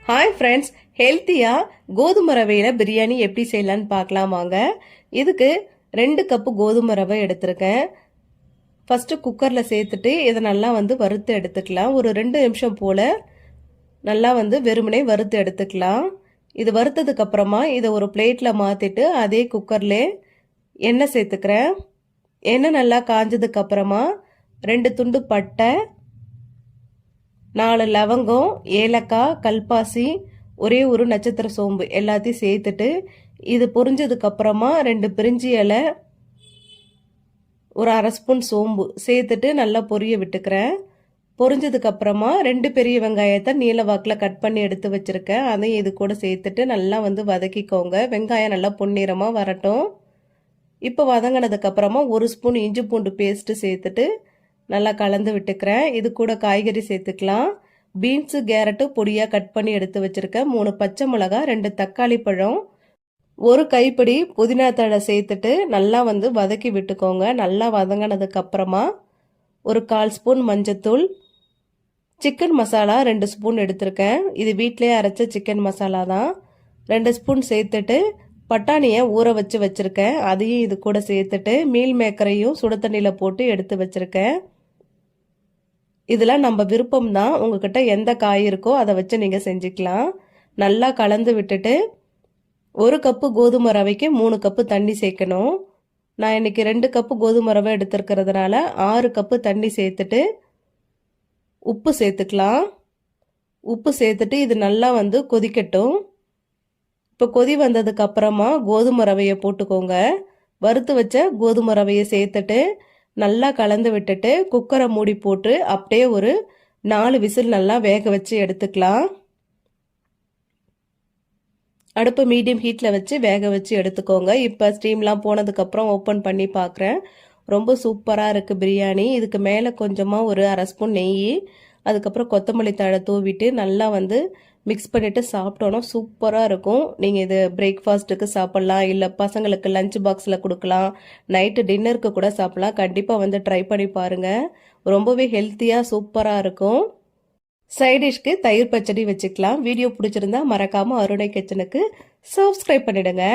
Hi friends, ஹெல்த்தியாக கோதுமை ரவையில் பிரியாணி எப்படி செய்யலான்னு பார்க்கலாம் வாங்க. இதுக்கு 2 கப்பு கோதுமை ரவை எடுத்திருக்கேன். ஃபஸ்ட்டு குக்கரில் சேர்த்துட்டு இதை நல்லா வறுத்து எடுத்துக்கலாம். ஒரு 2 நிமிஷம் போல் நல்லா வெறுமனே வறுத்து எடுத்துக்கலாம். இது வறுத்ததுக்கு அப்புறமா இதை ஒரு பிளேட்டில் மாற்றிட்டு அதே குக்கர்லேயே எண்ணெய் சேர்த்துக்கிறேன். எண்ணெய் நல்லா காஞ்சதுக்கு அப்புறமா 2 துண்டு பட்டை, 4 லவங்கம், ஏலக்காய், கல்பாசி, ஒரே ஒரு நட்சத்திர சோம்பு எல்லாத்தையும் சேர்த்துட்டு இது பொரிஞ்சதுக்கு அப்புறமா 2 பிரிஞ்சி இலை, ஒரு 1/2 ஸ்பூன் சோம்பு சேர்த்துட்டு நல்லா பொரிய விட்டுக்கிறேன். பொரிஞ்சதுக்கு அப்புறமா 2 பெரிய வெங்காயத்தை நீல வாக்கில் கட் பண்ணி எடுத்து வச்சிருக்கேன். அதையும் இது கூட சேர்த்துட்டு நல்லா வதக்கிக்கோங்க. வெங்காயம் நல்லா பொன்னிறமாக வரட்டும். இப்போ வதங்கினதுக்கு அப்புறமா 1 ஸ்பூன் இஞ்சி பூண்டு பேஸ்ட்டு சேர்த்துட்டு நல்லா கலந்து விட்டுக்கிறேன். இது கூட காய்கறி சேர்த்துக்கலாம். பீன்ஸு, கேரட்டு பொடியாக கட் பண்ணி எடுத்து வச்சுருக்கேன். 3 பச்சை மிளகாய், 2 தக்காளி பழம், 1 கைப்பிடி புதினா தழை சேர்த்துட்டு நல்லா வதக்கி விட்டுக்கோங்க. நல்லா வதங்கினதுக்கு அப்புறமா ஒரு 1/4 ஸ்பூன் மஞ்சத்தூள், சிக்கன் மசாலா 2 ஸ்பூன் எடுத்திருக்கேன். இது வீட்டிலே அரைச்ச சிக்கன் மசாலா தான். 2 ஸ்பூன் சேர்த்துட்டு பட்டாணியை ஊற வச்சுருக்கேன். அதையும் இது கூட சேர்த்துட்டு மீல் மேக்கரையும் சுடு தண்ணியில் போட்டு எடுத்து வச்சுருக்கேன். இதெல்லாம் நம்ம விருப்பம் தான். உங்ககிட்ட எந்த காய் இருக்கோ அதை வச்சு நீங்கள் செஞ்சுக்கலாம். நல்லா கலந்து விட்டுட்டு 1 கப்பு கோதுமை ரவைக்கு 3 கப்பு தண்ணி சேர்க்கணும். நான் இன்னைக்கு 2 கப்பு கோதுமை ரவை எடுத்துருக்கிறதுனால 6 கப்பு தண்ணி சேர்த்துட்டு உப்பு சேர்த்துக்கலாம். உப்பு சேர்த்துட்டு இது நல்லா கொதிக்கட்டும். இப்போ கொதி வந்ததுக்கு அப்புறமா கோதுமை ரவையை போட்டுக்கோங்க. வறுத்து வச்ச கோதுமை ரவையை சேர்த்துட்டு நல்லா கலந்து விட்டுட்டு குக்கரை மூடி போட்டு அப்படியே ஒரு 4 விசில் நல்லா வேக வச்சு எடுத்துக்கலாம். அடுப்பு மீடியம் ஹீட்டில் வச்சு வேக வச்சு எடுத்துக்கோங்க. இப்போ ஸ்டீம்லாம் போனதுக்கப்புறம் ஓப்பன் பண்ணி பார்க்குறேன். ரொம்ப சூப்பராக இருக்குது பிரியாணி. இதுக்கு மேலே கொஞ்சமாக ஒரு 1/2 ஸ்பூன் நெய், அதுக்கப்புறம் கொத்தமல்லி தழை தூவிட்டு நல்லா மிக்ஸ் பண்ணிவிட்டு சாப்பிட்டோன்னா சூப்பராக இருக்கும். நீங்கள் இது பிரேக்ஃபாஸ்ட்டுக்கு சாப்பிட்லாம், இல்லை பசங்களுக்கு லஞ்ச் பாக்ஸில் கொடுக்கலாம், நைட்டு டின்னருக்கு கூட சாப்பிட்லாம். கண்டிப்பாக ட்ரை பண்ணி பாருங்கள். ரொம்பவே ஹெல்த்தியாக சூப்பராக இருக்கும். சைடிஷ்க்கு தயிர் பச்சடி வச்சுக்கலாம். வீடியோ பிடிச்சிருந்தா மறக்காமல் அருணை கிச்சனுக்கு சப்ஸ்கிரைப் பண்ணிடுங்க.